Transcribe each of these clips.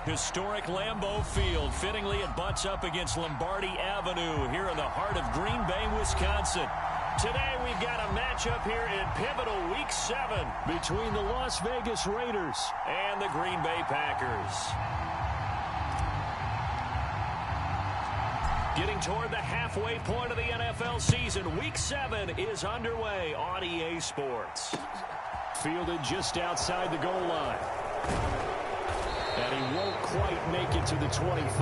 Historic Lambeau Field. Fittingly, it butts up against Lombardi Avenue here in the heart of Green Bay, Wisconsin. Today, we've got a matchup here in pivotal Week 7 between the Las Vegas Raiders and the Green Bay Packers. Getting toward the halfway point of the NFL season, Week 7 is underway on EA Sports. Fielded just outside the goal line. And he won't quite make it to the 25.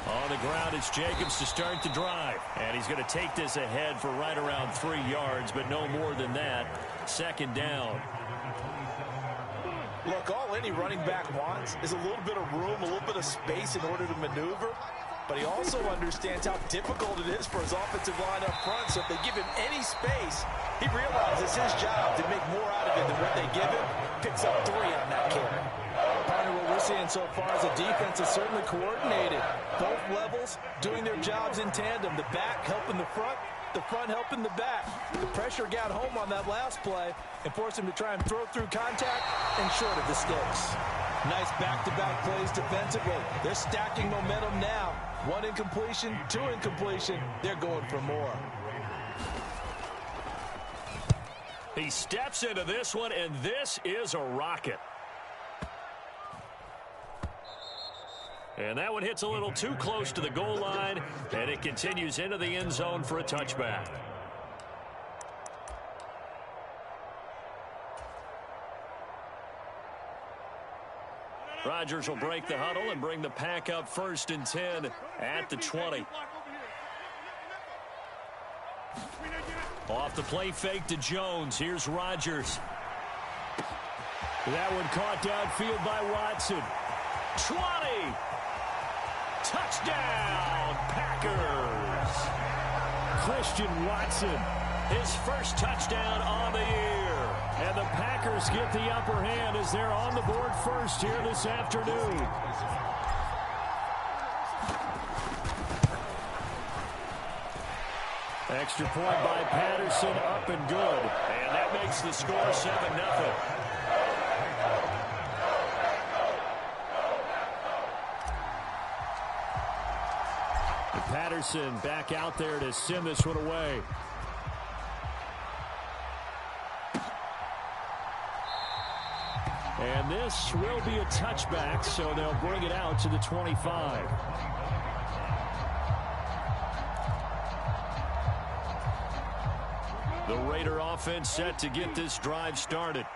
On the ground, it's Jacobs to start the drive. And he's going to take this ahead for right around 3 yards, but no more than that. Second down. Look, all any running back wants is a little bit of room, a little bit of space in order to maneuver. But he also understands how difficult it is for his offensive line up front. So if they give him any space, he realizes his job to make more out of it than what they give him. Picks up 3 on that carry. Partner, what we're seeing so far is a defense is certainly coordinated. Both levels doing their jobs in tandem. The back helping the front helping the back. The pressure got home on that last play and forced him to try and throw through contact and short of the sticks. Nice back-to-back plays defensively. They're stacking momentum now. 1 incompletion, 2 incompletion. They're going for more. He steps into this one, and this is a rocket. And that one hits a little too close to the goal line, and it continues into the end zone for a touchback. Rodgers will break the huddle and bring the pack up 1st and 10 at the 20. Off the play fake to Jones. Here's Rodgers. That one caught downfield by Watson. 20. Touchdown, Packers. Christian Watson, his first touchdown on the year. And the Packers get the upper hand as they're on the board first here this afternoon. Extra point by Patterson, up and good. And that makes the score 7-0. Patterson back out there to send this one away. And this will be a touchback, so they'll bring it out to the 25. The Raider offense set to get this drive started.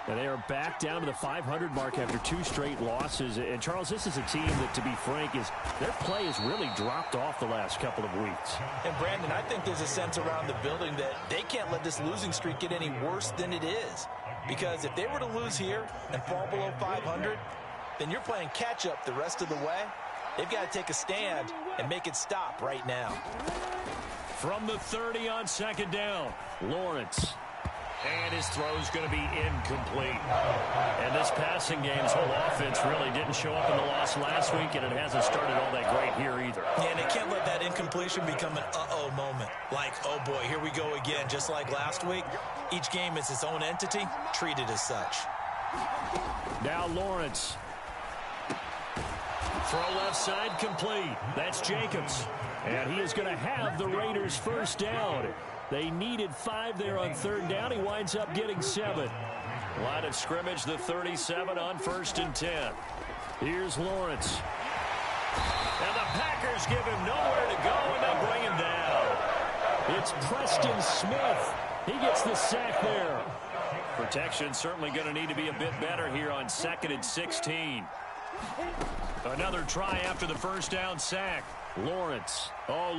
And they are back down to the 500 mark after 2 straight losses. And, Charles, this is a team that, to be frank, their play has really dropped off the last couple of weeks. And, Brandon, I think there's a sense around the building that they can't let this losing streak get any worse than it is. Because if they were to lose here and fall below 500, then you're playing catch-up the rest of the way. They've got to take a stand and make it stop right now. From the 30 on 2nd down, Lawrence. And his throw's going to be incomplete. And this passing game's whole offense really didn't show up in the loss last week, and it hasn't started all that great here either. Yeah, and they can't let that incompletion become an uh-oh moment. Like, oh boy, here we go again, just like last week. Each game is its own entity, treated as such. Now Lawrence. Throw left side complete. That's Jacobs. And he is going to have the Raiders' first down. They needed 5 there on 3rd down. He winds up getting 7. Line of scrimmage, the 37 on 1st and 10. Here's Lawrence. And the Packers give him nowhere to go, and they'll bring him down. It's Preston Smith. He gets the sack there. Protection certainly going to need to be a bit better here on 2nd and 16. Another try after the first down sack. Lawrence,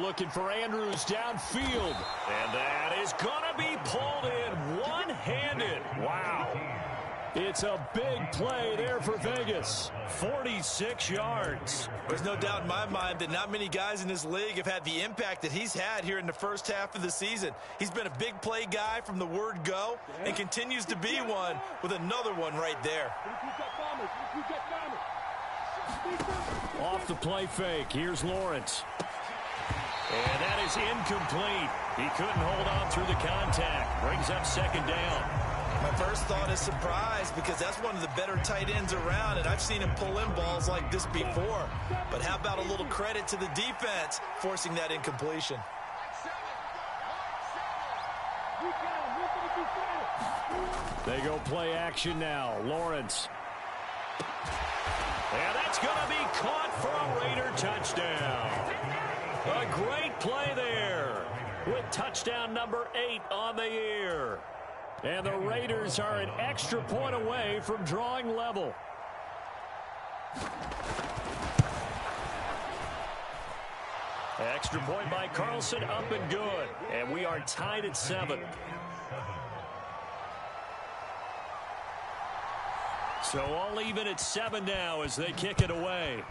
looking for Andrews downfield. And that is going to be pulled in one-handed. Wow. It's a big play there for Vegas. 46 yards. There's no doubt in my mind that not many guys in this league have had the impact that he's had here in the first half of the season. He's been a big play guy from the word go and continues to be one with another one right there. Off the play fake. Here's Lawrence. And that is incomplete. He couldn't hold on through the contact. Brings up second down. My first thought is surprise because that's one of the better tight ends around, and I've seen him pull in balls like this before. But how about a little credit to the defense forcing that incompletion? They go play action now. Lawrence. And that's going to be caught for a Raider touchdown. A great play there with touchdown number 8 on the year. And the Raiders are an extra point away from drawing level. Extra point by Carlson, up and good. And we are tied at 7. So all even at 7 now as they kick it away.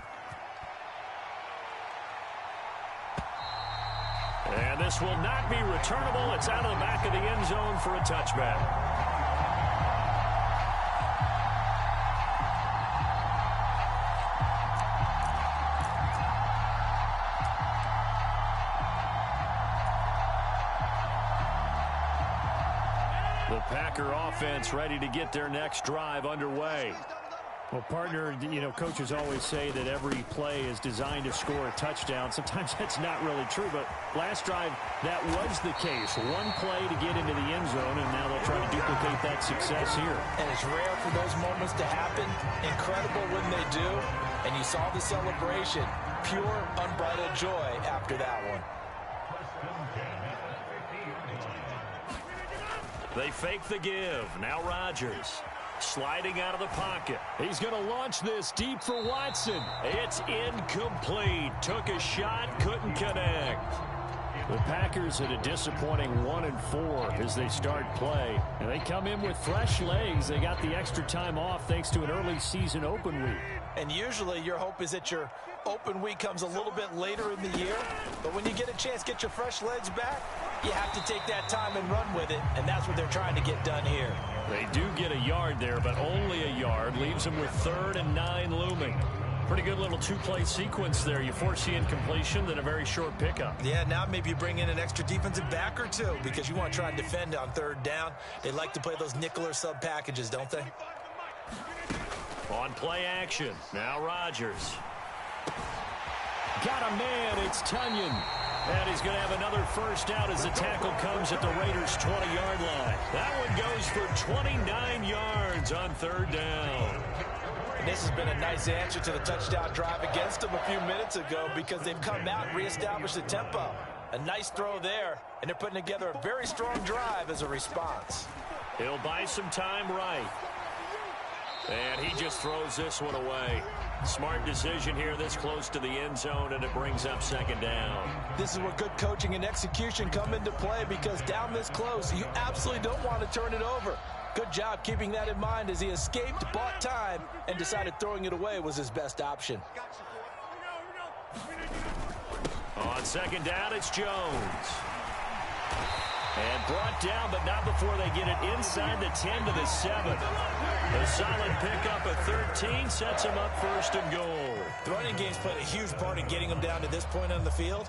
And this will not be returnable. It's out of the back of the end zone for a touchback. The Packer offense ready to get their next drive underway. Well, partner, coaches always say that every play is designed to score a touchdown. Sometimes that's not really true, but last drive, that was the case. One play to get into the end zone, and now they'll try to duplicate that success here. And it's rare for those moments to happen. Incredible when they do. And you saw the celebration. Pure, unbridled joy after that one. They fake the give. Now Rodgers. Sliding out of the pocket. He's going to launch this deep for Watson. It's incomplete. Took a shot, couldn't connect. The Packers at a disappointing 1-4 as they start play. And they come in with fresh legs. They got the extra time off thanks to an early season open week. And usually your hope is that your open week comes a little bit later in the year. But when you get a chance to get your fresh legs back, you have to take that time and run with it. And that's what they're trying to get done here. They do get a yard there, but only a yard. Leaves them with 3rd and 9 looming. Pretty good little two-play sequence there. You force the incompletion, then a very short pickup. Yeah, now maybe you bring in an extra defensive back or two because you want to try and defend on 3rd down. They like to play those nickel or sub packages, don't they? On play action. Now Rodgers. Got a man. It's Tunyon. And he's going to have another first down as the tackle comes at the Raiders' 20-yard line. That one goes for 29 yards on 3rd down. And this has been a nice answer to the touchdown drive against them a few minutes ago because they've come out and reestablished the tempo. A nice throw there, and they're putting together a very strong drive as a response. He'll buy some time right. And he just throws this one away. Smart decision here this close to the end zone, and it brings up 2nd down. This is where good coaching and execution come into play because down this close, you absolutely don't want to turn it over. Good job keeping that in mind as he escaped, bought time, and decided throwing it away was his best option. On 2nd down, it's Jones. And brought down, but not before they get it inside the 10 to the 7. A solid pickup at 13 sets him up 1st and goal. The running game's played a huge part in getting them down to this point on the field.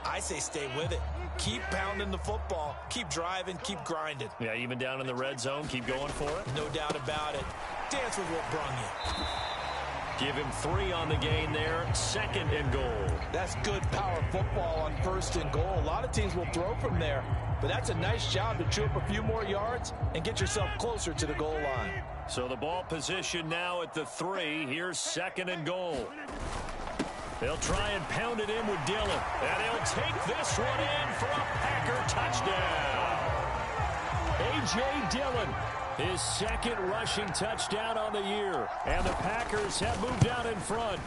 I say stay with it. Keep pounding the football. Keep driving. Keep grinding. Yeah, even down in the red zone, keep going for it. No doubt about it. Dance with what brung you. Give him 3 on the gain there. 2nd and goal. That's good power football on 1st and goal. A lot of teams will throw from there, but that's a nice job to chew up a few more yards and get yourself closer to the goal line. So the ball position now at the 3. Here's 2nd and goal. They'll try and pound it in with Dillon. And he'll take this one in for a Packer touchdown. A.J. Dillon, his 2nd rushing touchdown on the year. And the Packers have moved out in front.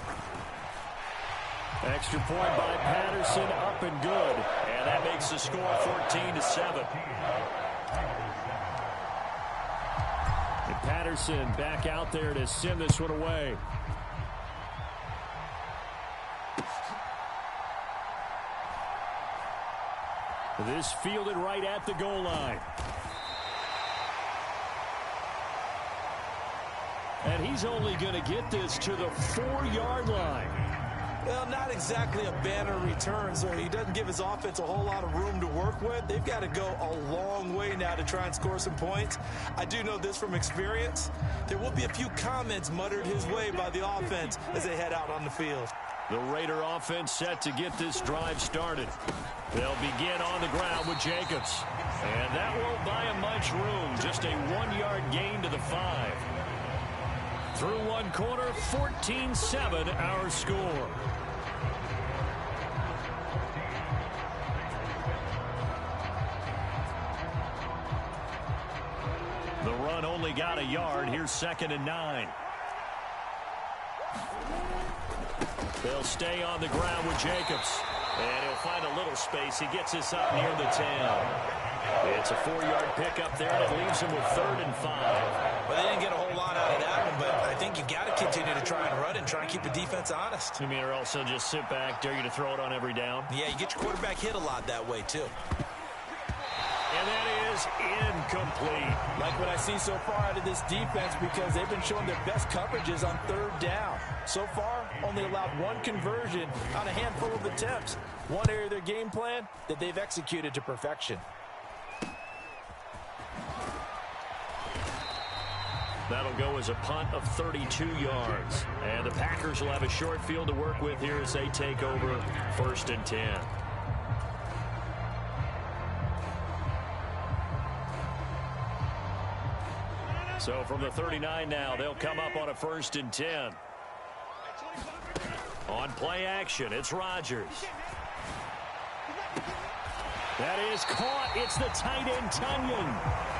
Extra point by Patterson, up and good. And that makes the score 14 to 7. The Patterson back out there to send this one away. This fielded right at the goal line. And he's only going to get this to the 4-yard line. Well, not exactly a banner return, so he doesn't give his offense a whole lot of room to work with. They've got to go a long way now to try and score some points. I do know this from experience. There will be a few comments muttered his way by the offense as they head out on the field. The Raider offense set to get this drive started. They'll begin on the ground with Jacobs. And that won't buy him much room. Just a 1-yard gain to the 5. Through one quarter, 14-7 our score. The run only got a yard. Here's 2nd and 9. They'll stay on the ground with Jacobs. And he'll find a little space. He gets this up near the 10. It's a 4-yard pickup there, and it leaves him with 3rd and 5. Well, they didn't get a whole lot out of that one, but I think you got to continue to try and run and try and keep the defense honest. You mean, or also just sit back, dare you to throw it on every down? Yeah, you get your quarterback hit a lot that way, too. And that is incomplete. Like what I see so far out of this defense, because they've been showing their best coverages on 3rd down. So far, only allowed 1 conversion on a handful of attempts. One area of their game plan that they've executed to perfection. That'll go as a punt of 32 yards. And the Packers will have a short field to work with here as they take over 1st and 10. So from the 39 now, they'll come up on a 1st and 10. On play action, it's Rodgers. That is caught. It's the tight end, Tunyon.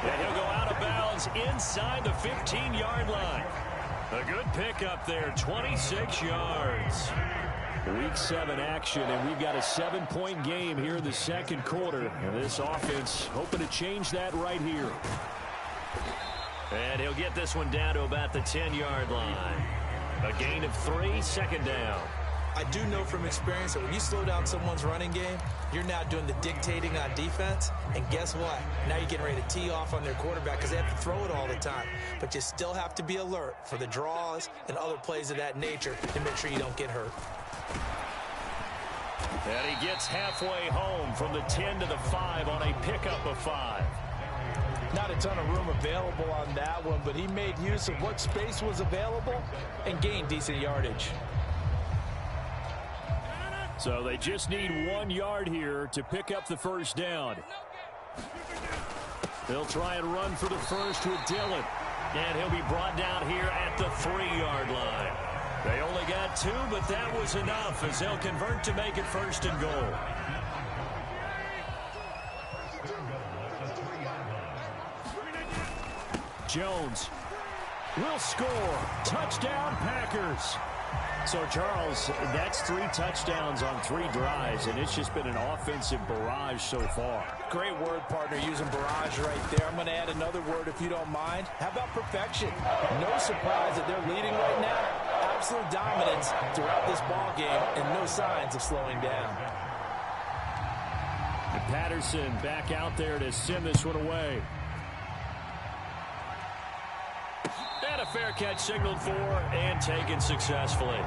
And he'll go out of bounds inside the 15-yard line. A good pickup there, 26 yards. Week 7 action, and we've got a 7-point game here in the 2nd quarter. And this offense hoping to change that right here. And he'll get this one down to about the 10-yard line. A gain of 3, 2nd down. I do know from experience that when you slow down someone's running game, you're now doing the dictating on defense. And guess what? Now you're getting ready to tee off on their quarterback because they have to throw it all the time. But you still have to be alert for the draws and other plays of that nature to make sure you don't get hurt. And he gets halfway home from the 10 to the 5 on a pickup of 5. Not a ton of room available on that one, but he made use of what space was available and gained decent yardage. So they just need 1 yard here to pick up the 1st down. They'll try and run for the 1st with Dillon. And he'll be brought down here at the 3-yard line. They only got 2, but that was enough as they'll convert to make it 1st and goal. Jones will score. Touchdown, Packers. So, Charles, that's 3 touchdowns on 3 drives, and it's just been an offensive barrage so far. Great word, partner, using barrage right there. I'm going to add another word if you don't mind. How about perfection? No surprise that they're leading right now. Absolute dominance throughout this ball game and no signs of slowing down. And Patterson back out there to send this one away. And a fair catch signaled for and taken successfully.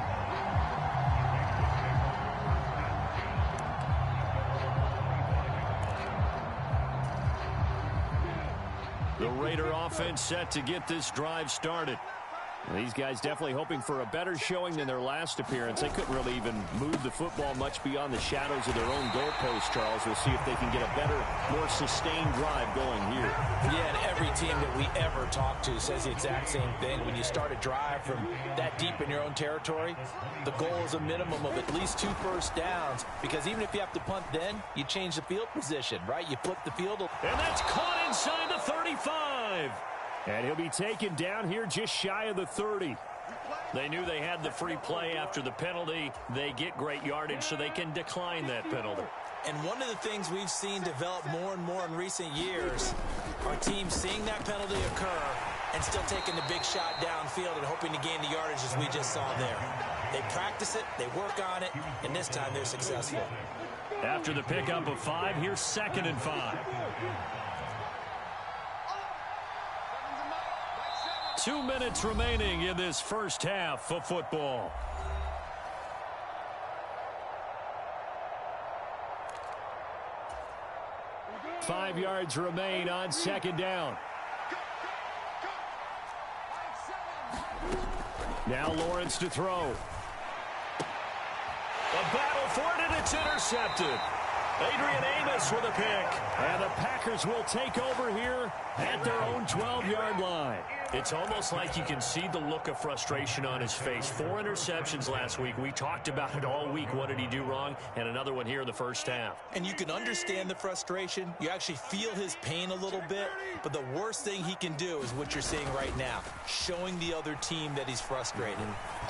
The Raider offense set to get this drive started. These guys definitely hoping for a better showing than their last appearance. They couldn't really even move the football much beyond the shadows of their own goalpost, Charles. We'll see if they can get a better, more sustained drive going here. Yeah, and every team that we ever talk to says the exact same thing. When you start a drive from that deep in your own territory, the goal is a minimum of at least 2 first downs, because even if you have to punt then, you change the field position, right? You flip the field. And that's caught inside the 35. And he'll be taken down here just shy of the 30. They knew they had the free play after the penalty. They get great yardage, so they can decline that penalty. And one of the things we've seen develop more and more in recent years are teams seeing that penalty occur and still taking the big shot downfield and hoping to gain the yardage as we just saw there. They practice it, they work on it, and this time they're successful. After the pickup of 5, here's 2nd and 5. 2 minutes remaining in this first half of football. Five yards remain on 2nd down. Now Lawrence to throw. A battle for it, and it's intercepted. Adrian Amos with a pick. And the Packers will take over here at their own 12-yard line. It's almost like you can see the look of frustration on his face. 4 interceptions last week. We talked about it all week. What did he do wrong? And another one here in the first half. And you can understand the frustration. You actually feel his pain a little bit. But the worst thing he can do is what you're seeing right now, showing the other team that he's frustrated.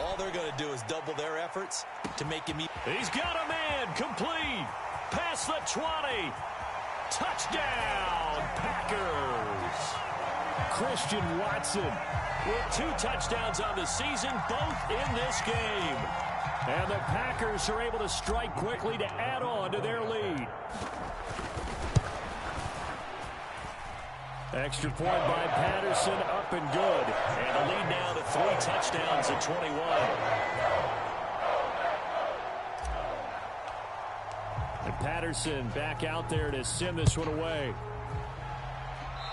All they're going to do is double their efforts to make him. He's got a man complete. Past the 20. Touchdown, Packers. Christian Watson with 2 touchdowns on the season, both in this game. And the Packers are able to strike quickly to add on to their lead. Extra point by Patterson, up and good. And the lead now to 3 touchdowns at 21. And Patterson back out there to send this one away.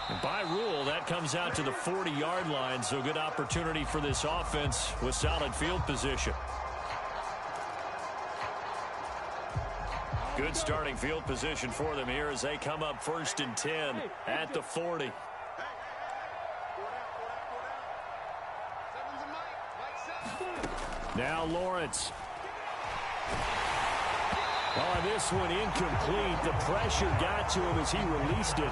And by rule, that comes out to the 40-yard line, so good opportunity for this offense with solid field position. Good starting field position for them here as they come up 1st and 10 at the 40. Now Lawrence. Oh, this one incomplete. The pressure got to him as he released it.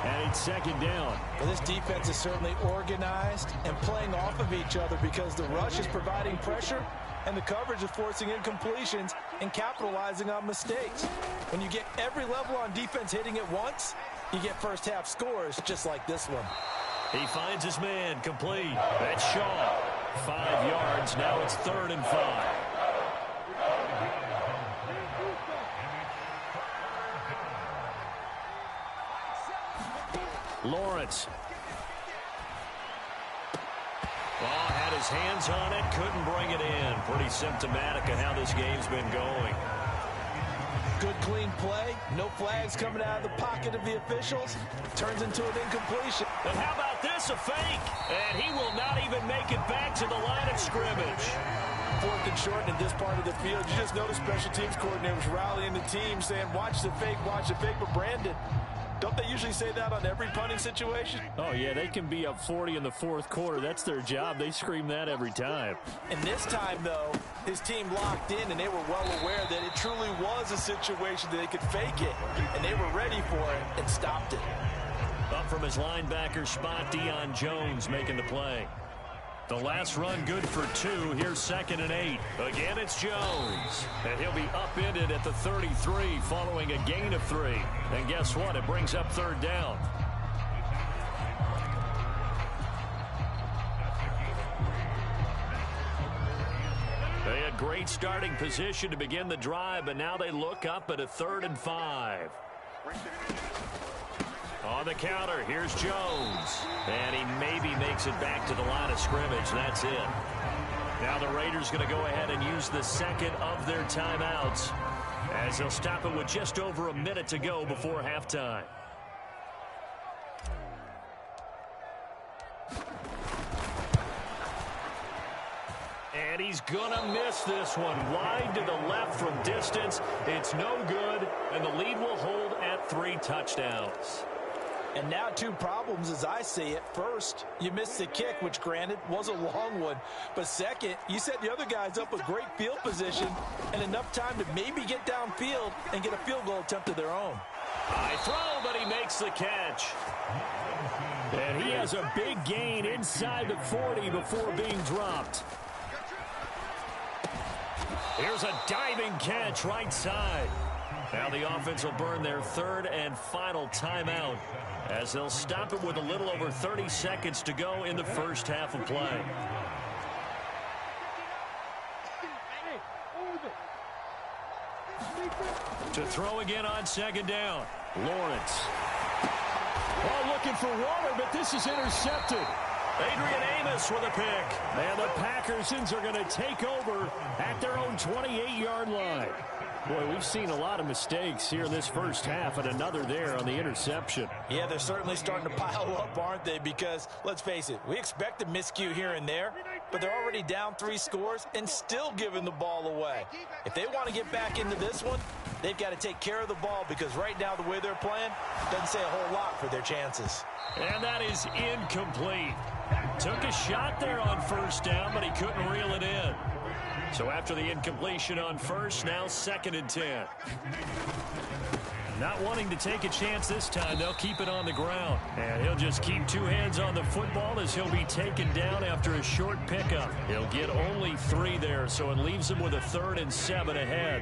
And it's 2nd down. Well, this defense is certainly organized and playing off of each other because the rush is providing pressure and the coverage is forcing incompletions and capitalizing on mistakes. When you get every level on defense hitting it once, you get first half scores just like this one. He finds his man complete. That's Shaw. 5 yards. Now it's 3rd and 5. Lawrence. Oh, had his hands on it, couldn't bring it in. Pretty symptomatic of how this game's been going. Good clean play. No flags coming out of the pocket of the officials. Turns into an incompletion. But how about this, a fake? And he will not even make it back to the line of scrimmage. 4th and short in this part of the field. You just notice special teams coordinators rallying the team saying, watch the fake, watch the fake. But Brandon, don't they usually say that on every punting situation? Oh, yeah, they can be up 40 in the 4th quarter. That's their job. They scream that every time. And this time, though, his team locked in, and they were well aware that it truly was a situation that they could fake it. And they were ready for it and stopped it. Up from his linebacker spot, Deion Jones making the play. The last run good for 2. Here's 2nd and 8. Again, it's Jones. And he'll be upended at the 33 following a gain of 3. And guess what? It brings up 3rd down. They had great starting position to begin the drive, but now they look up at a 3rd and 5. On the counter, here's Jones. And he maybe makes it back to the line of scrimmage. That's it. Now the Raiders going to go ahead and use the 2nd of their timeouts as they'll stop it with just over a minute to go before halftime. And he's going to miss this one. Wide to the left from distance. It's no good, and the lead will hold at 3 touchdowns. And now 2 problems as I see it. First, you missed the kick, which granted was a long one. But second, you set the other guys up with great field position and enough time to maybe get downfield and get a field goal attempt of their own. High throw, but he makes the catch. And he has a big gain inside the 40 before being dropped. Here's a diving catch right side. Now the offense will burn their third and final timeout as they'll stop it with a little over 30 seconds to go in the first half of play. To throw again on second down. Lawrence. Well, looking for water, but this is intercepted. Adrian Amos with a pick. And the Packersons are going to take over at their own 28-yard line. Boy, we've seen a lot of mistakes here in this first half, and another there on the interception. Yeah, they're certainly starting to pile up, aren't they? Because, let's face it, we expect a miscue here and there, but they're already down 3 scores and still giving the ball away. If they want to get back into this one, they've got to take care of the ball because right now the way they're playing doesn't say a whole lot for their chances. And that is incomplete. Took a shot there on first down, but he couldn't reel it in. So after the incompletion on first, now 2nd and 10. Not wanting to take a chance this time, they'll keep it on the ground. And he'll just keep 2 hands on the football as he'll be taken down after a short pickup. He'll get only 3 there, so it leaves him with a 3rd and 7 ahead.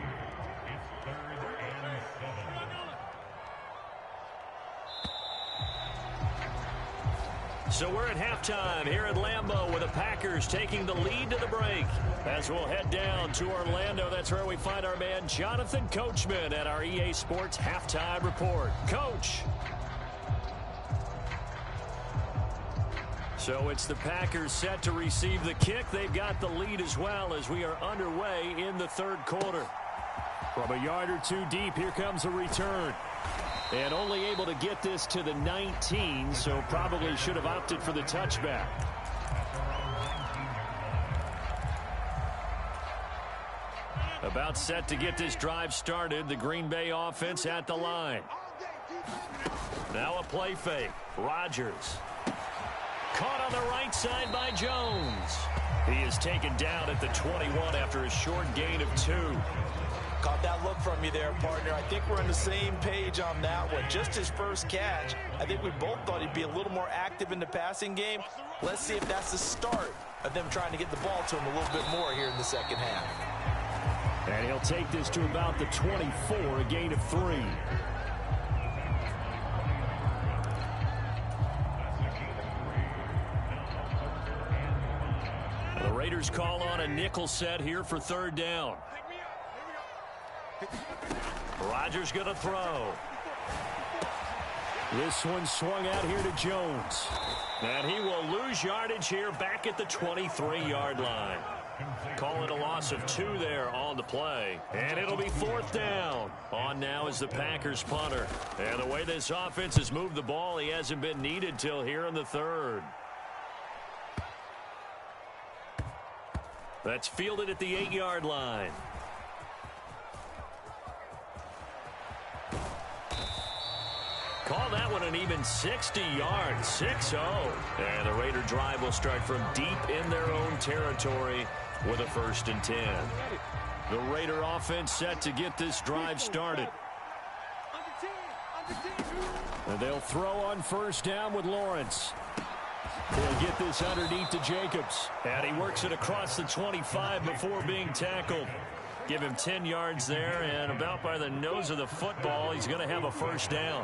So we're at halftime here at Lambeau with the Packers taking the lead to the break. As we'll head down to Orlando, that's where we find our man Jonathan Coachman at our EA Sports Halftime Report. Coach. So it's the Packers set to receive the kick. They've got the lead as well as we are underway in the 3rd quarter. From a yard or 2 deep, here comes a return. And only able to get this to the 19, so probably should have opted for the touchback. About set to get this drive started. The Green Bay offense at the line. Now a play fake. Rodgers. Caught on the right side by Jones. He is taken down at the 21 after a short gain of 2. Caught that look from you there, partner. I think we're on the same page on that one. Just his first catch. I think we both thought he'd be a little more active in the passing game. Let's see if that's the start of them trying to get the ball to him a little bit more here in the second half. And he'll take this to about the 24, a gain of 3. The Raiders call on a nickel set here for 3rd down. Rodgers going to throw. This one swung out here to Jones. And he will lose yardage here back at the 23-yard line. Call it a loss of 2 there on the play. And it'll be 4th down. On now is the Packers punter. And the way this offense has moved the ball, he hasn't been needed till here in the 3rd. That's fielded at the 8-yard line. Call that one an even 60 yards, 6-0. And the Raider drive will start from deep in their own territory with a 1st and 10. The Raider offense set to get this drive started. And they'll throw on 1st down with Lawrence. They'll get this underneath to Jacobs. And he works it across the 25 before being tackled. Give him 10 yards there, and about by the nose of the football, he's going to have a 1st down.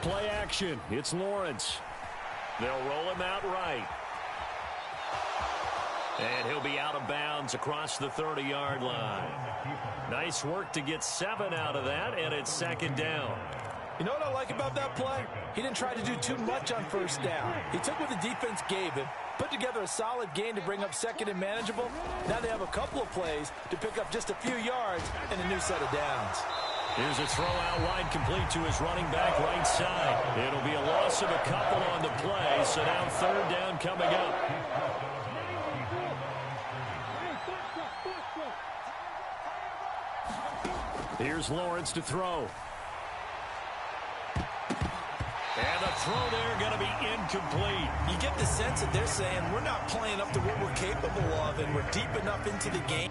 Play action. It's Lawrence. They'll roll him out right. And he'll be out of bounds across the 30-yard line. Nice work to get 7 out of that, and it's 2nd down. You know what I like about that play? He didn't try to do too much on 1st down. He took what the defense gave him, put together a solid gain to bring up 2nd and manageable. Now they have a couple of plays to pick up just a few yards and a new set of downs. Here's a throw out wide complete to his running back right side. It'll be a loss of a couple on the play, so now 3rd down coming up. Here's Lawrence to throw. And the throw there going to be incomplete. You get the sense that they're saying we're not playing up to what we're capable of, and we're deep enough into the game.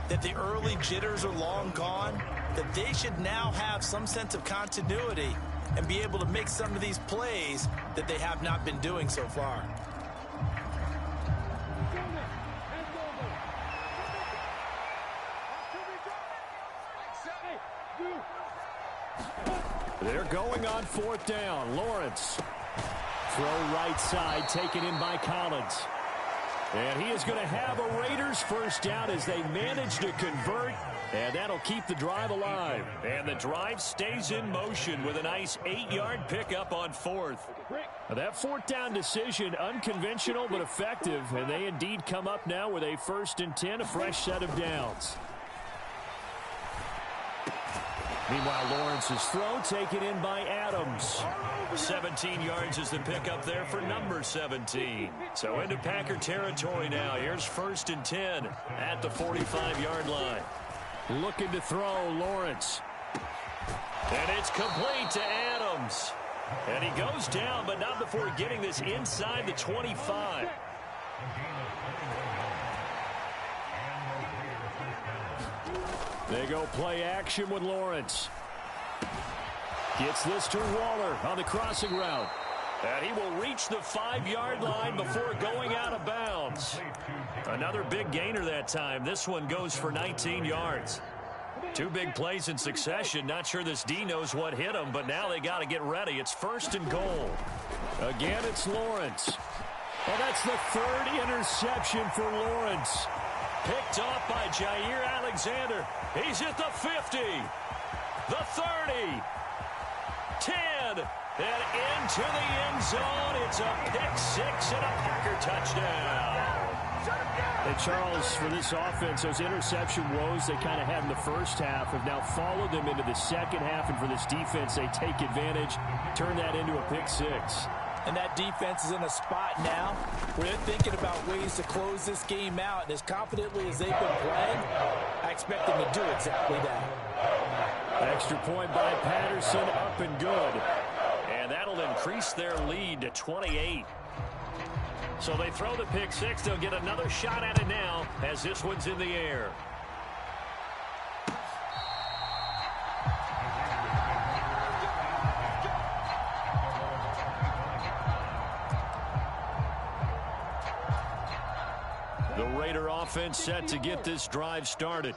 that the early jitters are long gone, that they should now have some sense of continuity and be able to make some of these plays that they have not been doing so far. They're going on 4th down. Lawrence. Throw right side, taken in by Collins. And he is going to have a Raiders first down as they manage to convert, and that'll keep the drive alive. And the drive stays in motion with a nice 8-yard pickup on 4th. That 4th down decision, unconventional but effective, and they indeed come up now with a 1st and 10, a fresh set of downs. Meanwhile, Lawrence's throw taken in by Adams. 17 yards is the pickup there for number 17. So into Packer territory now. Here's 1st and 10 at the 45-yard line. Looking to throw, Lawrence. And it's complete to Adams. And he goes down, but not before getting this inside the 25. They go play action with Lawrence. Gets this to Waller on the crossing route. And he will reach the 5-yard line before going out of bounds. Another big gainer that time. This one goes for 19 yards. 2 big plays in succession. Not sure this D knows what hit him, but now they got to get ready. It's 1st and goal. Again, it's Lawrence. Well, that's the 3rd interception for Lawrence. Picked off by Jair Alexander. He's at the 50, the 30, 10, and into the end zone. It's a pick 6 and a Packer touchdown. And Charles, for this offense, those interception woes they kind of had in the first half have now followed them into the second half, and for this defense, they take advantage, turn that into a pick 6. And that defense is in a spot now where they're thinking about ways to close this game out. And as confidently as they've been playing, I expect them to do exactly that. Extra point by Patterson, up and good. And that'll increase their lead to 28. So they throw the pick 6. They'll get another shot at it now as this one's in the air. The Raider offense set to get this drive started.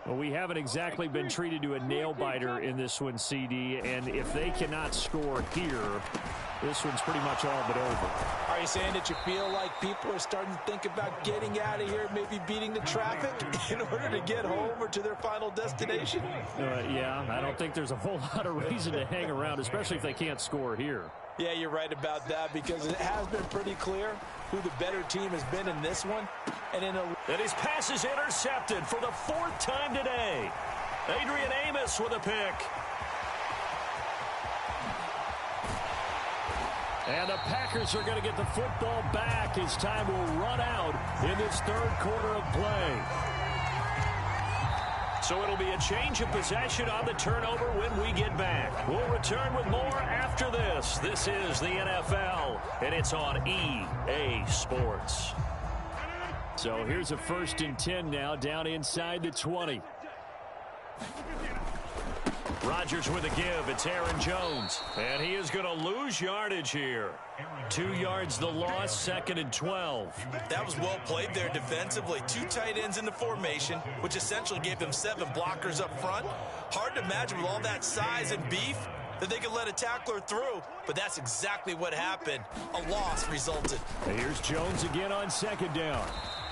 Well, we haven't exactly been treated to a nail-biter in this one, CD, and if they cannot score here, this one's pretty much all but over. Are you saying that you feel like people are starting to think about getting out of here, maybe beating the traffic in order to get home or to their final destination? Yeah, I don't think there's a whole lot of reason to hang around, especially if they can't score here. Yeah, you're right about that, because it has been pretty clear who the better team has been in this one. And his pass is intercepted for the 4th time today. Adrian Amos with a pick. And the Packers are going to get the football back as time will run out in this 3rd quarter of play. So it'll be a change of possession on the turnover when we get back. We'll return with more after this. This is the NFL, and it's on EA Sports. So here's a 1st and 10 now, down inside the 20. Rodgers with a give. It's Aaron Jones. And he is going to lose yardage here. 2 yards the loss, 2nd and 12. That was well played there defensively. 2 tight ends in the formation, which essentially gave them 7 blockers up front. Hard to imagine with all that size and beef that they could let a tackler through, but that's exactly what happened. A loss resulted. And here's Jones again on 2nd down.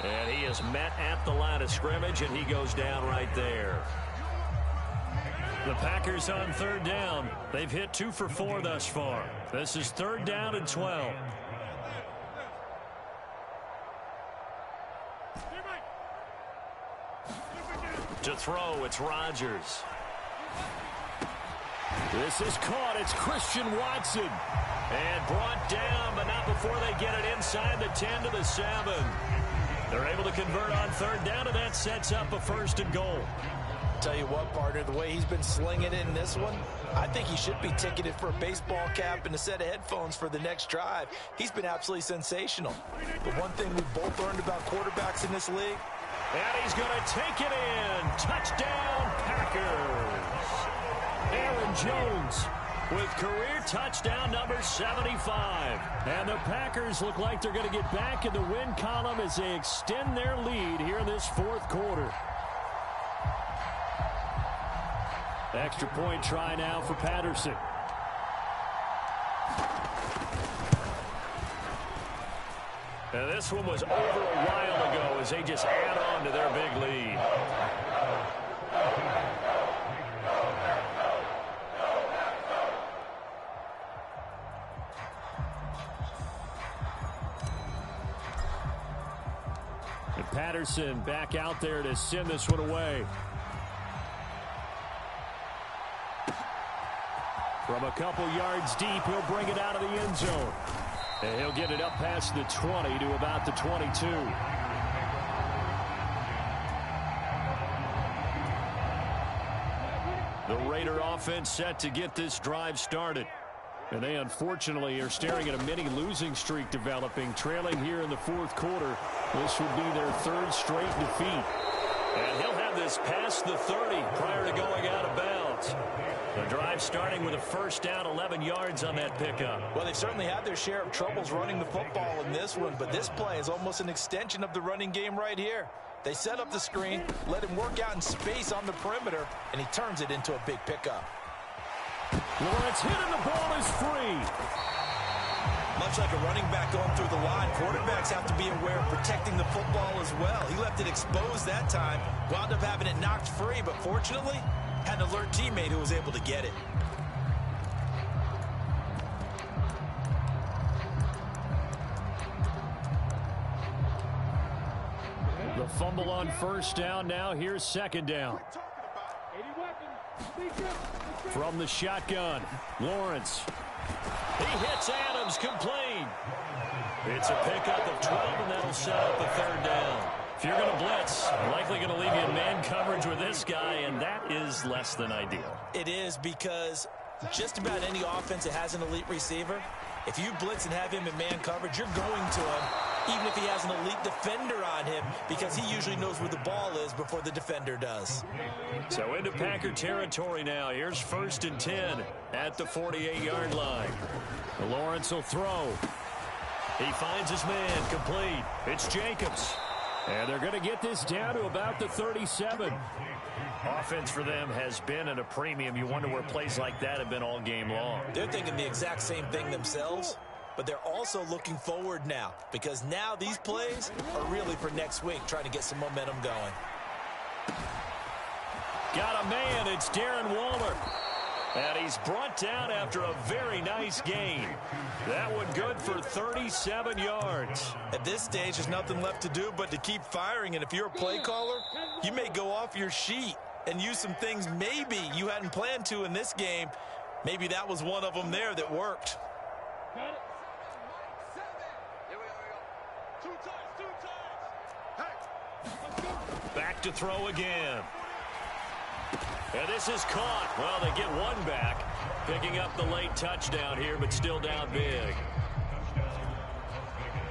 And he is met at the line of scrimmage, and he goes down right there. The Packers on 3rd down. They've hit 2 for 4 thus far. This is 3rd down and 12. To throw, it's Rodgers. This is caught. It's Christian Watson. And brought down, but not before they get it inside the 10 to the 7. They're able to convert on 3rd down, and that sets up a 1st and goal. Tell you what, partner, the way he's been slinging it in this one, I think he should be ticketed for a baseball cap and a set of headphones for the next drive. He's been absolutely sensational. But one thing we've both learned about quarterbacks in this league, And he's going to take it in. Touchdown, Packers. Aaron Jones with career touchdown number 75. And the Packers look like they're going to get back in the win column as they extend their lead here in this fourth quarter. Extra point try now for Patterson. And this one was over a while ago as they just add on to their big lead. And Patterson back out there to send this one away. From a couple yards deep, he'll bring it out of the end zone. And he'll get it up past the 20 to about the 22. The Raider offense set to get this drive started. And they unfortunately are staring at a mini losing streak developing, trailing here in the fourth quarter. This would be their third straight defeat. And he'll have this past the 30 prior to going out of bounds. The drive starting with a first down, 11 yards on that pickup. Well, they've certainly had their share of troubles running the football in this one, but this play is almost an extension of the running game right here. They set up the screen, let him work out in space on the perimeter, and he turns it into a big pickup. Lawrence hit and the ball is free. Much like a running back going through the line, quarterbacks have to be aware of protecting the football as well. He left it exposed that time, wound up having it knocked free, but fortunately, had an alert teammate who was able to get it. The fumble on first down. Now here's second down. From the shotgun, Lawrence. He hits Adams, complete. It's a pickup of 12, and that'll set up a third down. If you're going to blitz, likely going to leave you in man coverage with this guy, and that is less than ideal. It is, because just about any offense that has an elite receiver, if you blitz and have him in man coverage, you're going to him, even if he has an elite defender on him, because he usually knows where the ball is before the defender does. So into Packer territory now. Here's 1st and 10 at the 48-yard line. Lawrence will throw. He finds his man, complete. It's Jacobs. And they're going to get this down to about the 37. Offense for them has been at a premium. You wonder where plays like that have been all game long. They're thinking the exact same thing themselves, but they're also looking forward now, because now these plays are really for next week, trying to get some momentum going. Got a man. It's Darren Waller. And he's brought down after a very nice gain. That one good for 37 yards. At this stage, there's nothing left to do but to keep firing. And if you're a play caller, you may go off your sheet and use some things maybe you hadn't planned to in this game. Maybe that was one of them there that worked. Back to throw again. And this is caught. Well, they get one back, picking up the late touchdown here, but still down big.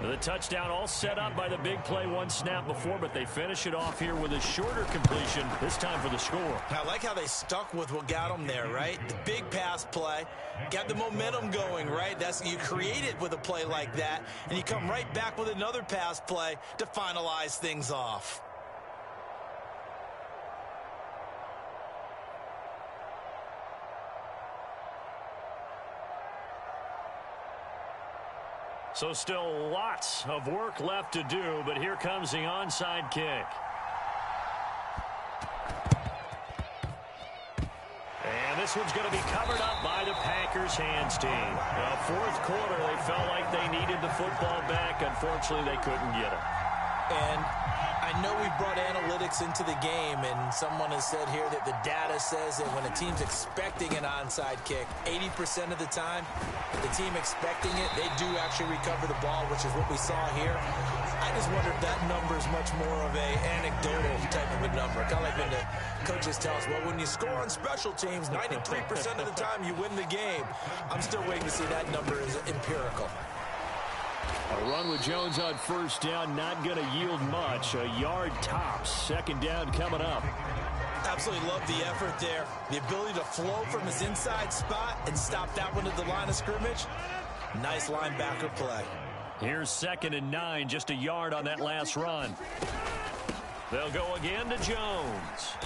The touchdown all set up by the big play one snap before, but they finish it off here with a shorter completion, this time for the score. I like how they stuck with what got them there, right? The big pass play, got the momentum going, right? You create it with a play like that, and you come right back with another pass play to finalize things off. So still lots of work left to do, but here comes the onside kick. And this one's going to be covered up by the Packers hands team. Well, fourth quarter, they felt like they needed the football back. Unfortunately, they couldn't get it. And I know we brought analytics into the game, and someone has said here that the data says that when a team's expecting an onside kick, 80% of the time, the team expecting it, they do actually recover the ball, which is what we saw here. I just wonder if that number is much more of a anecdotal type of a number. Kind of like when the coaches tell us, well, when you score on special teams, 93% of the time you win the game. I'm still waiting to see that number is empirical. A run with Jones on first down, not going to yield much. A yard tops. Second down coming up. Absolutely love the effort there. The ability to flow from his inside spot and stop that one at the line of scrimmage. Nice linebacker play. Here's 2nd and 9, just a yard on that last run. They'll go again to Jones.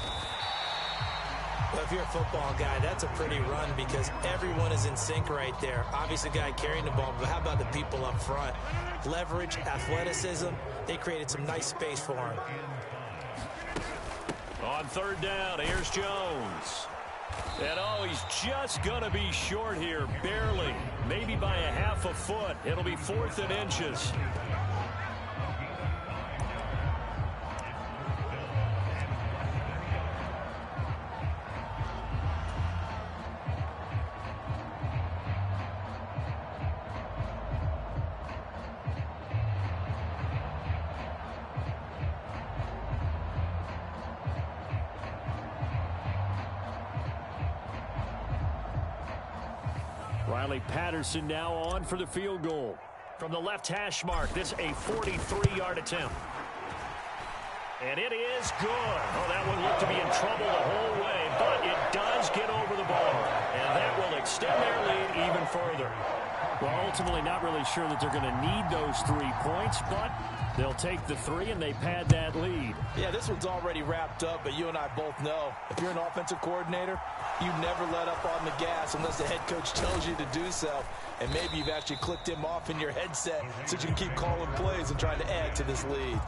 Well, if you're a football guy, that's a pretty run because everyone is in sync right there. Obviously, the guy carrying the ball, but how about the people up front? Leverage, athleticism, they created some nice space for him. On 3rd down, here's Jones. And oh, he's just going to be short here, barely. Maybe by a half a foot. It'll be 4th and inches. Riley Patterson now on for the field goal. From the left hash mark, this a 43-yard attempt. And it is good. Oh, that one looked to be in trouble the whole way, but it does get over the bar. And that will extend their lead even further. Well, ultimately not really sure that they're going to need those 3 points, but they'll take the 3 and they pad that lead. Yeah, this one's already wrapped up, but you and I both know if you're an offensive coordinator, you never let up on the gas unless the head coach tells you to do so. And maybe you've actually clicked him off in your headset so you can keep calling plays and trying to add to this lead.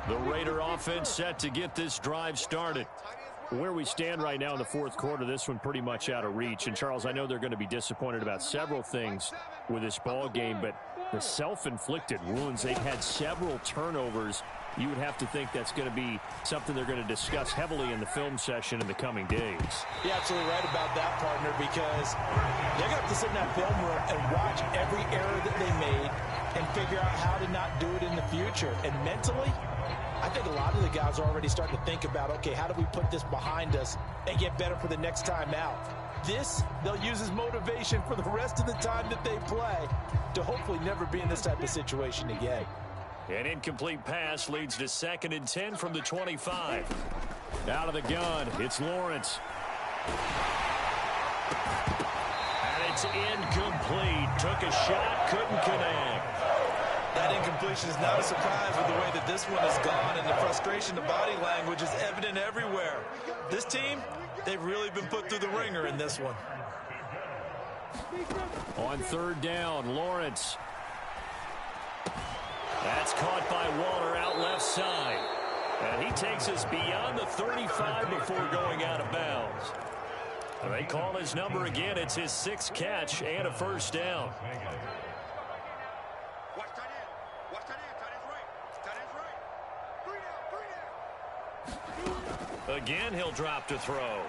The Raider offense set to get this drive started. Where we stand right now in the 4th quarter, this one pretty much out of reach. And, Charles, I know they're going to be disappointed about several things with this ball game, but the self-inflicted wounds, they've had several turnovers. You would have to think that's going to be something they're going to discuss heavily in the film session in the coming days. You're absolutely right about that, partner, because they're going to have to sit in that film room and watch every error that they made and figure out how to not do it in the future. And mentally, I think a lot of the guys are already starting to think about, okay, how do we put this behind us and get better for the next time out? This, they'll use as motivation for the rest of the time that they play to hopefully never be in this type of situation again. An incomplete pass leads to 2nd and 10 from the 25. Out of the gun, it's Lawrence. And it's incomplete. Took a shot, couldn't connect. That incompletion is not a surprise with the way that this one has gone, and the frustration, the body language is evident everywhere. This team, they've really been put through the ringer in this one. On 3rd down, Lawrence. That's caught by Waller out left side. And he takes us beyond the 35 before going out of bounds. They call his number again. It's his 6th catch and a 1st down. Again, he'll drop to throw.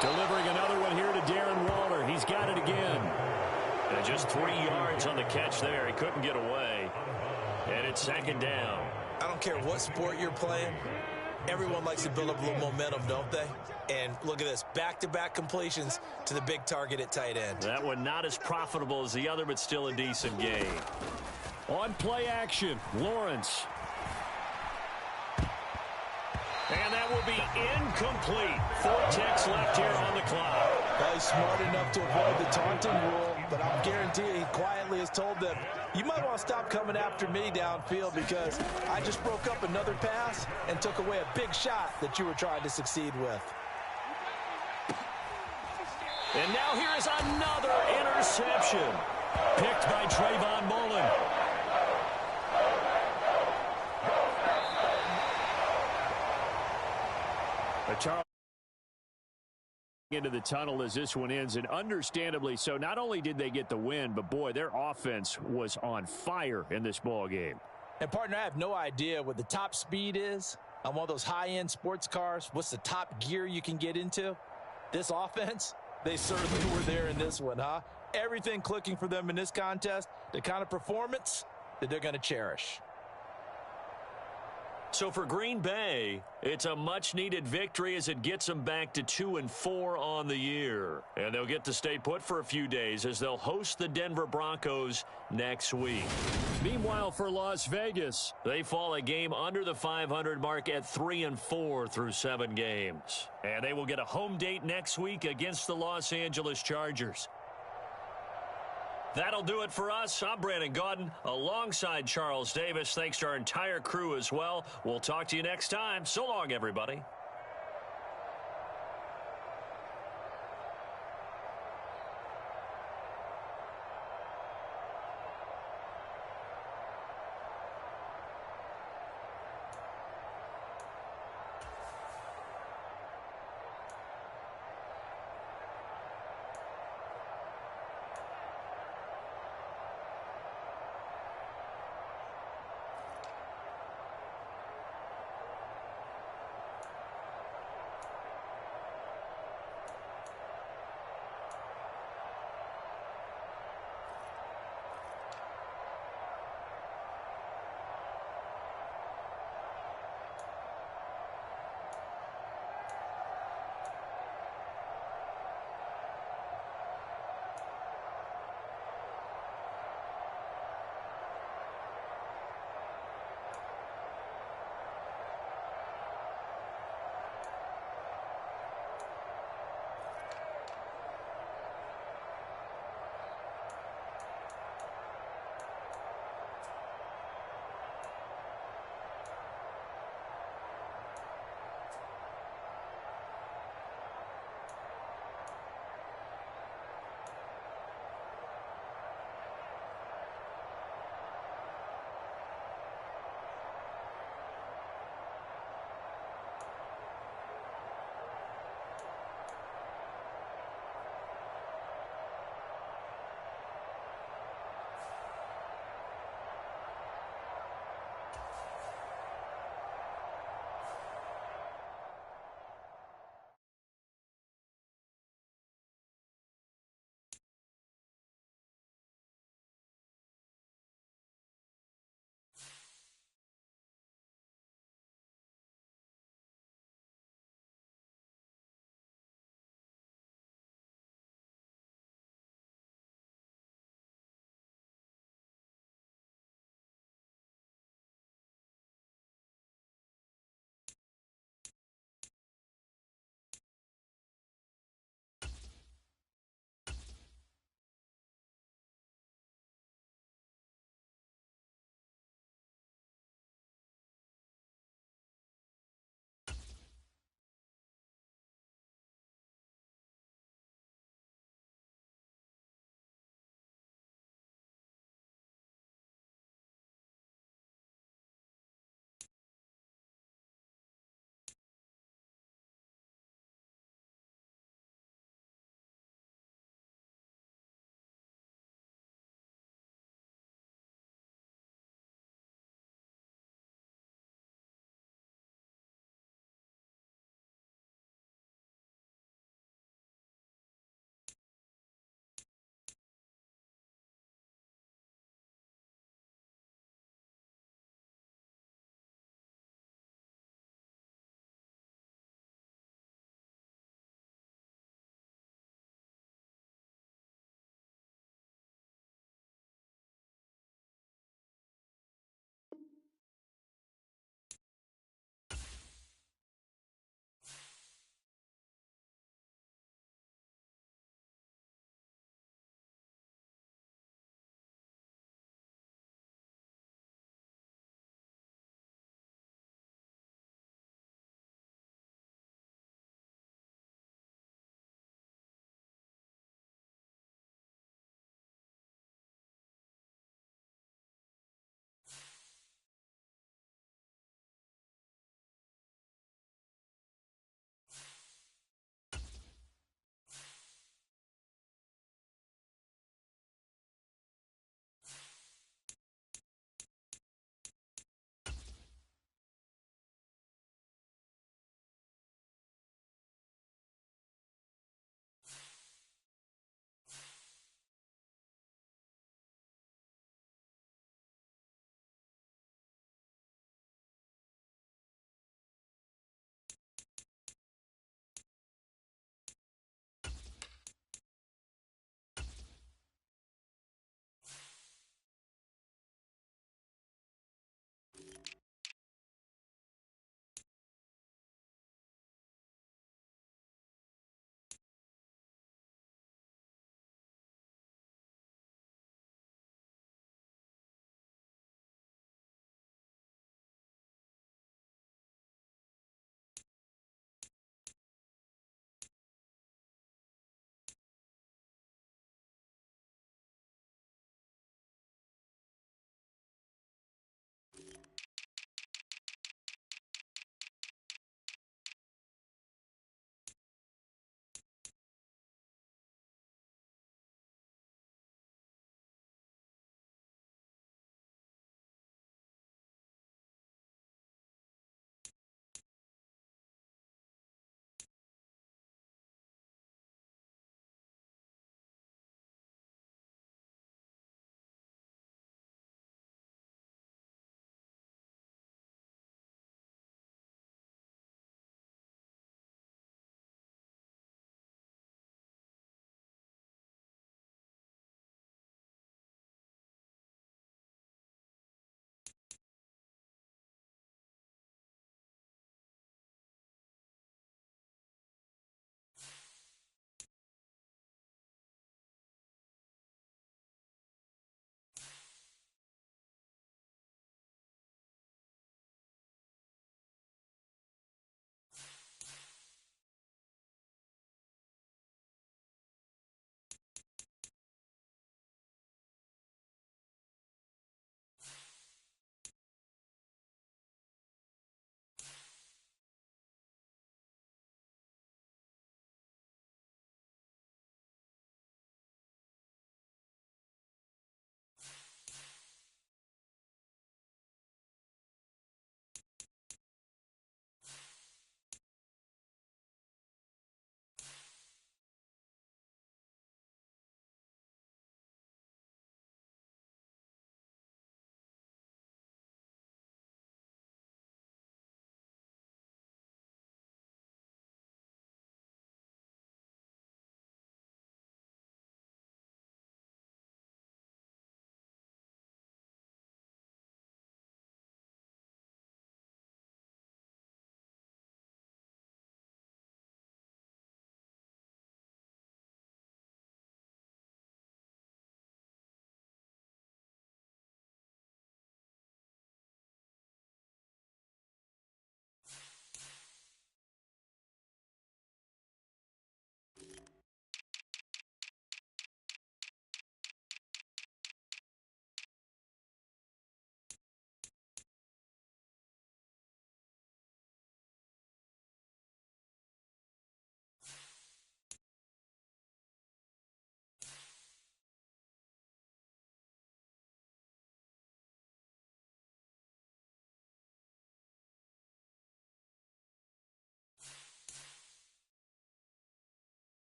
Delivering another one here to Darren Waller. He's got it again. And just 3 yards on the catch there. He couldn't get away. And it's 2nd down. I don't care what sport you're playing. Everyone likes to build up a little momentum, don't they? And look at this. Back-to-back completions to the big target at tight end. That one not as profitable as the other, but still a decent gain. On play action, Lawrence. And that will be incomplete. 4 ticks left here on the clock. He's smart enough to avoid the taunting rule, but I'll guarantee he quietly has told them, you might want to stop coming after me downfield because I just broke up another pass and took away a big shot that you were trying to succeed with. And now here is another interception. Picked by Trayvon Mullen. Charles into the tunnel as this one ends, and understandably so. Not only did they get the win, but boy, their offense was on fire in this ball game. And partner, I have no idea what the top speed is on one of those high-end sports cars. What's the top gear you can get into? This offense, they certainly were there in this one, huh? Everything clicking for them in this contest, the kind of performance, that they're going to cherish. So for Green Bay, it's a much-needed victory as it gets them back to 2-4 on the year. And they'll get to stay put for a few days as they'll host the Denver Broncos next week. Meanwhile, for Las Vegas, they fall a game under the 500 mark at 3-4 through 7 games. And they will get a home date next week against the Los Angeles Chargers. That'll do it for us. I'm Brandon Gaudin alongside Charles Davis. Thanks to our entire crew as well. We'll talk to you next time. So long, everybody.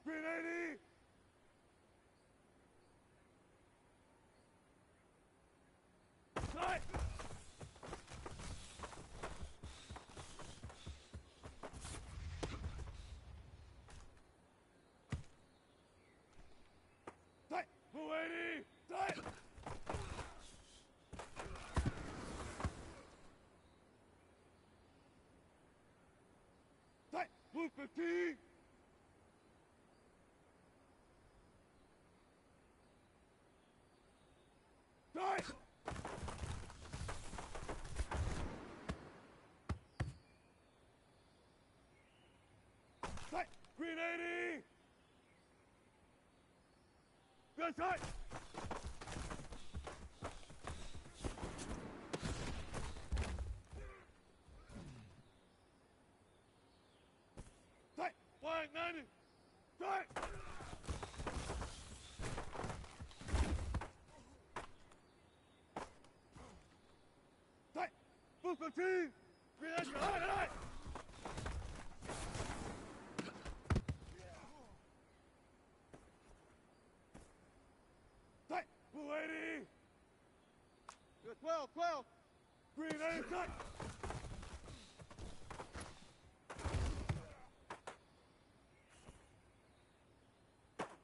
380! Tight! Tight! 280! Tight! Tight! 250! Tight! Tight! 380! Good tight! Tight! 190! Tight! Tight! 215! 380! Tight! Tight! 280! Good, 12! 380! Tight!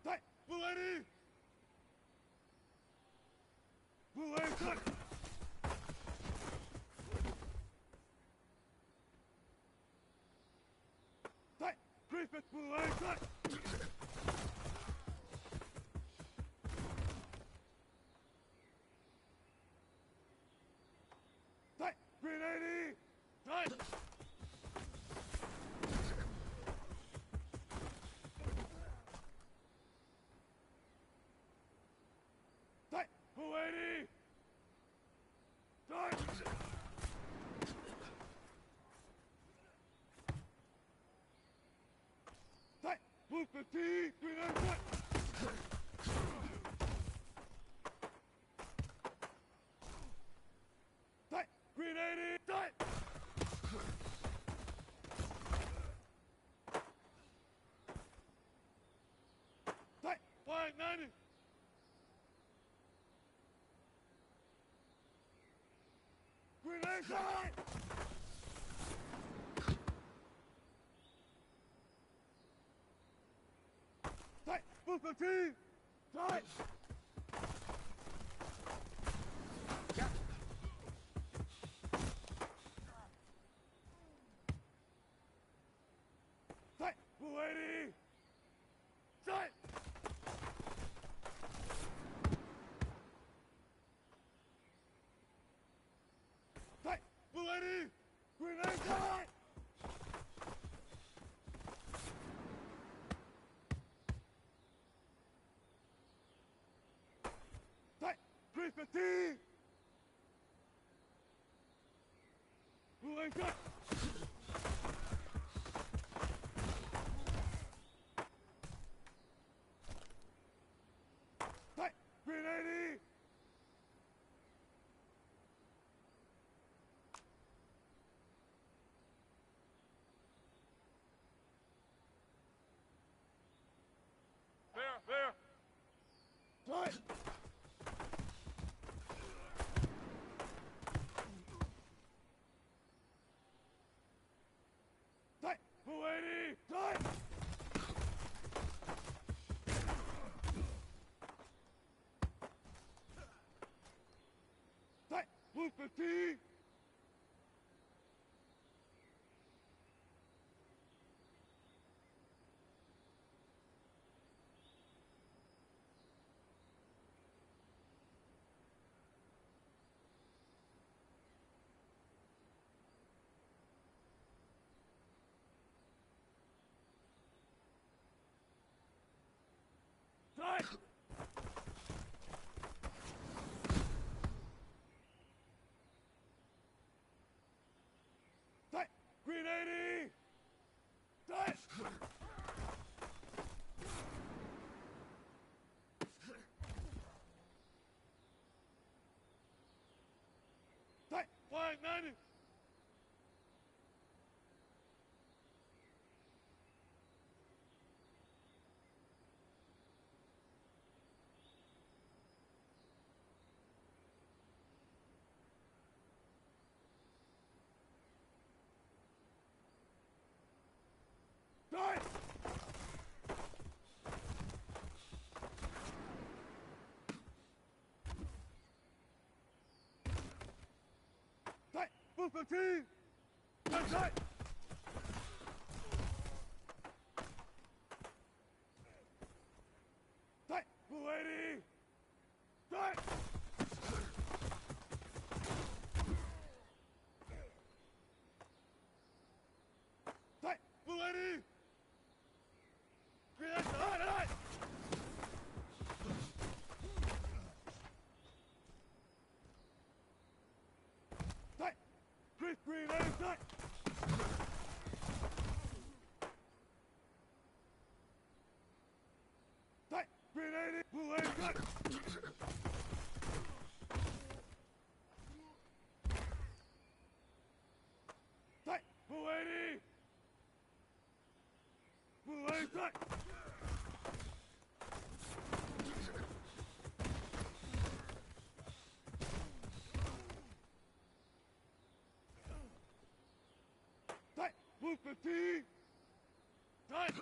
Tight! 280! 280! Tight! Tight! 350! 280! Tight! Tight! 380! Tight! Tight! 280! Tight! Tight! 250! 390! Tight! Tight! 380! Tight! Tight! 190! Grenade tight! Tight! 215! Tight! Tight! 280! Tight! Tight! 280! Grenade tight! Tight! 350! 280! Tight! Tight! 380! There! Tight! Tight! 280! Tight! Tight! 250! Tight! 215. That's right. Tight. 280. Tight. Tight. 280. Tight. Tight. Tight. Chris Green, tight. Tight. Green 80. Blue 80. Tight. Tight. Blue 80. Blue 80. Tight. Tight. Blue 15. Tight.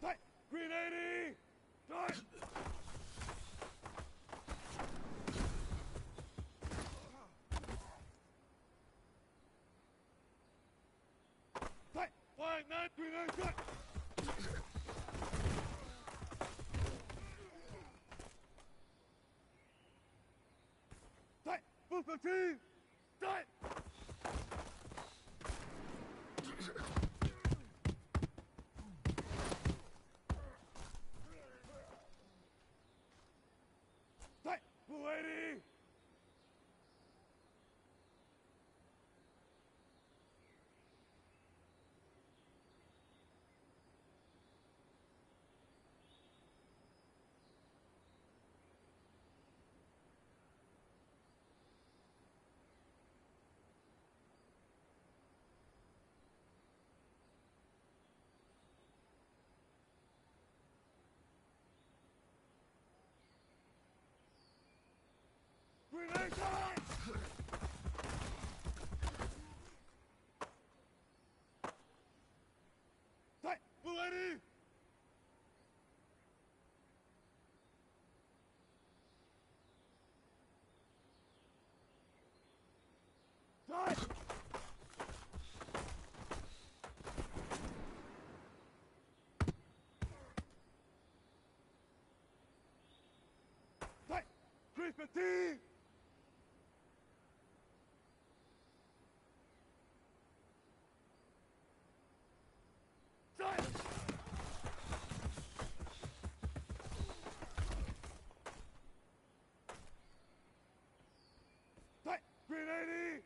Tight. Green 80. Tight. Tight. Flying 9. Green 80. Tight. Tight. Blue 15. Tight. Tight. Blue 80. Green 80. Tight. Tight. Blue 80. Tight. Tight. Green 15. Tight. Tight. Green 80.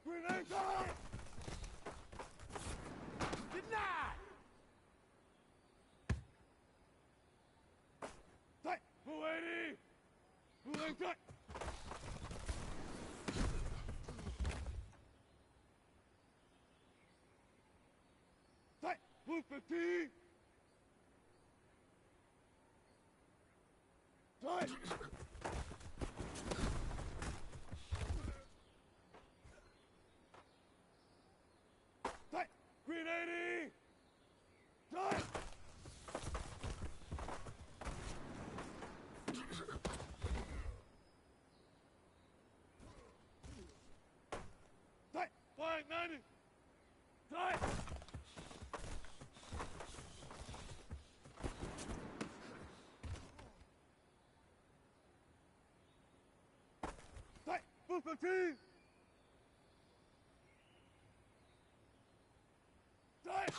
Grenade out! Denied! Tight! 280! 280 tight! Tight! 215! Tight! Tight! Green 80! Tight! Tight! Flying 90! Tight! Tight! 215! Tight!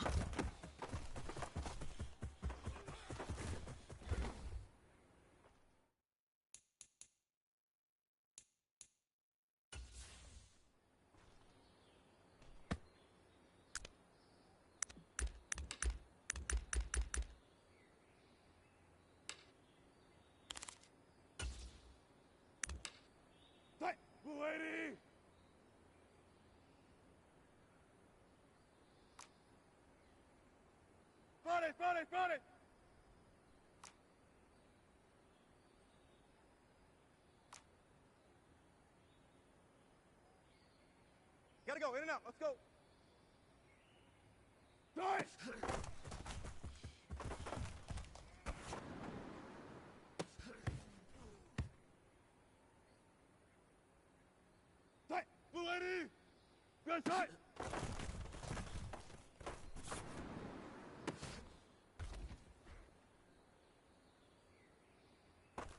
Tight! 280! Got it! Gotta go, in and out, let's go! Tight! Tight! 280! Good tight!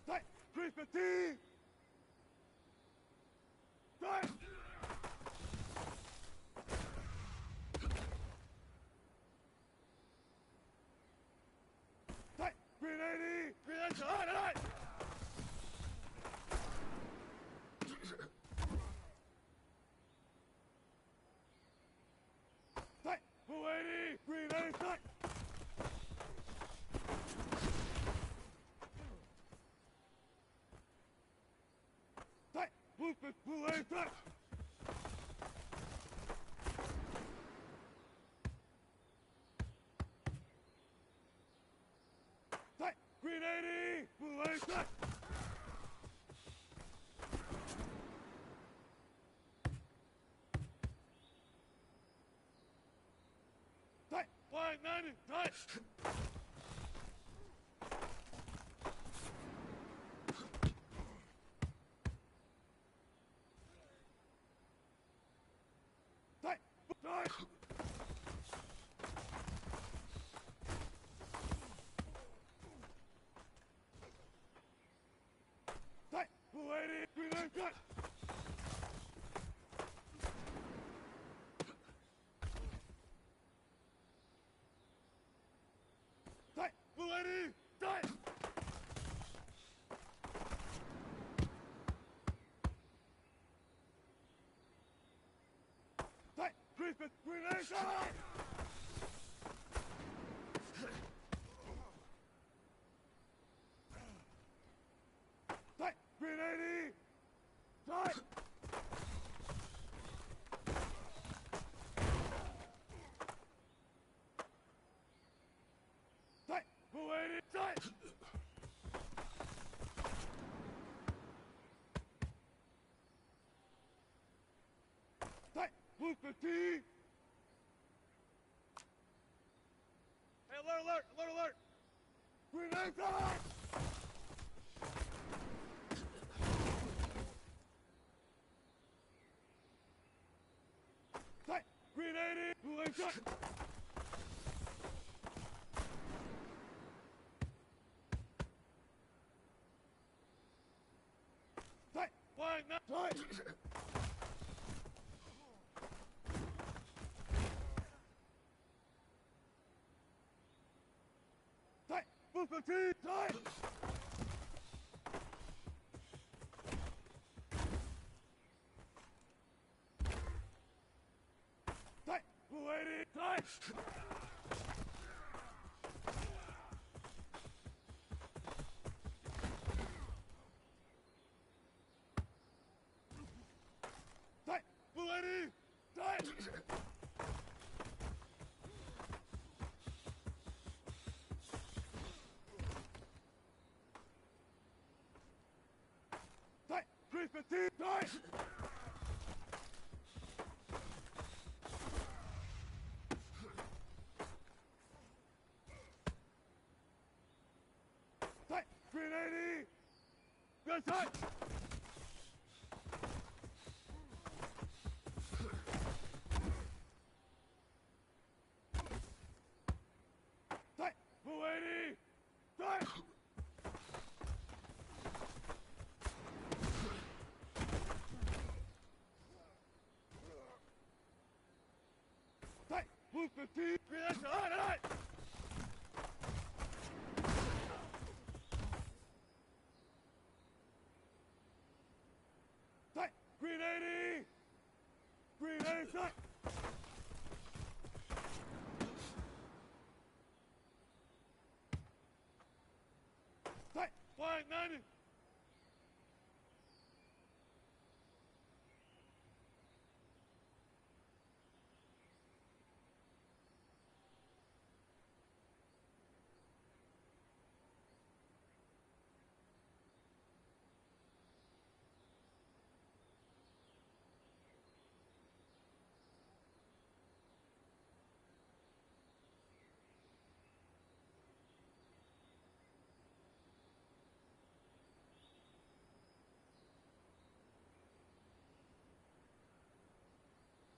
Tight! 315! Tight! Tight! 380! 380! Tight! Tight! 280! 380! Tight! Tight! 280! Tight! Tight! Green 80! 280! Tight! Tight! Flying 90! Tight! Tight! Tight! Tight! 280! 390! Tight! Tight! 280! Tight! Tight! 350! 380! Tight! Tight! 380! Tight! Tight! 280! Tight! Tight! 250! Hey, alert! Grenade tight! Tight! Green 80! 280! Tight! Tight! Flying now! Tight! Tight! 215! Tight! Die! Die! Milady! Die! Die! 315! Die! Die! 380! Good side! Die! 280! Die! Die! Move 15! Relax! Die! Die! Green 80! Green 80! Die! Die! Flying 90!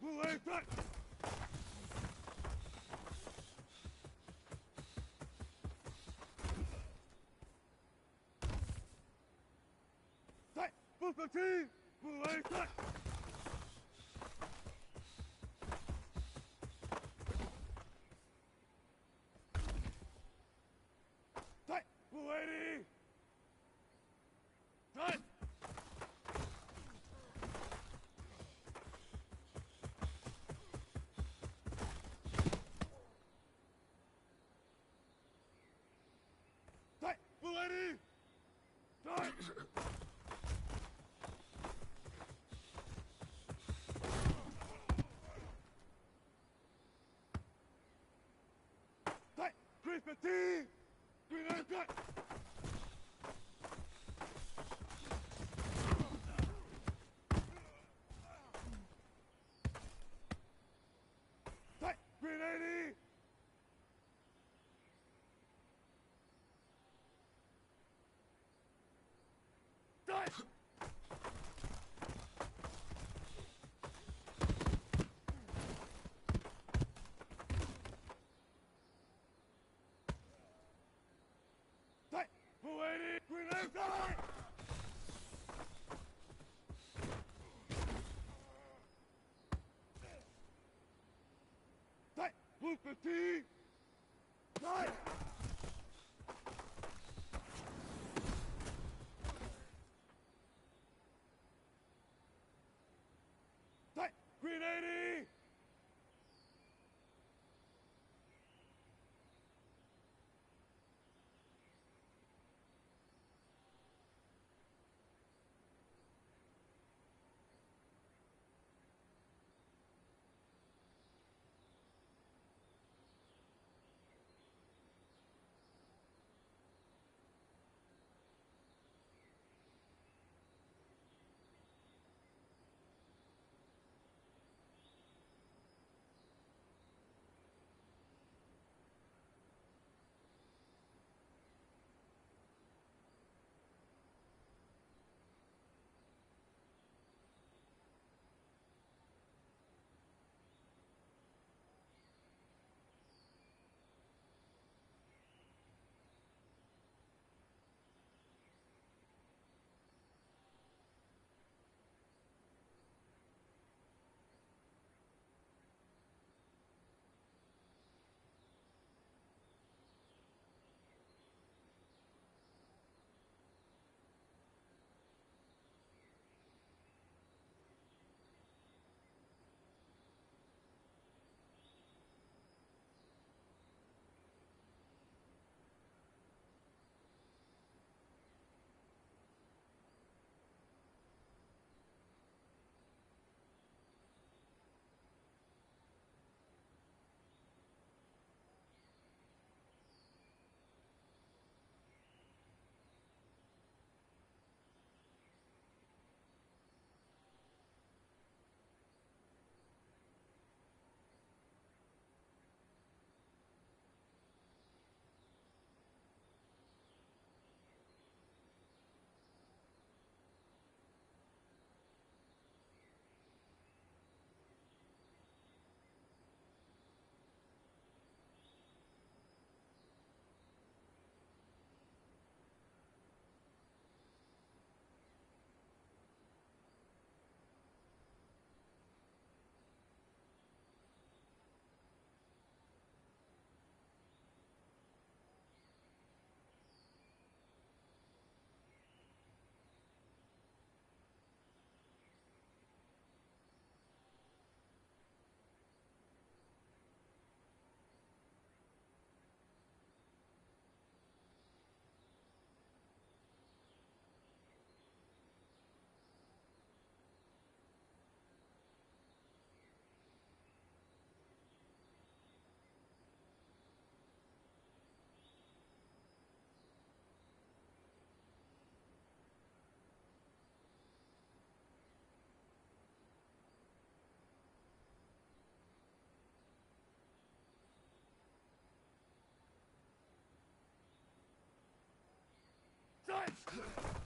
Blue 8! Die! Die! Blue 15! Blue 8! Die! Die! Blue 80! Die! Die! Blue 80! Die! Die! 315! Green 8! Die! Die! Green 80! Die! Die! Blue 80! Green 8! Die! Die! Blue 15! Die! Die! Green 80! Outside!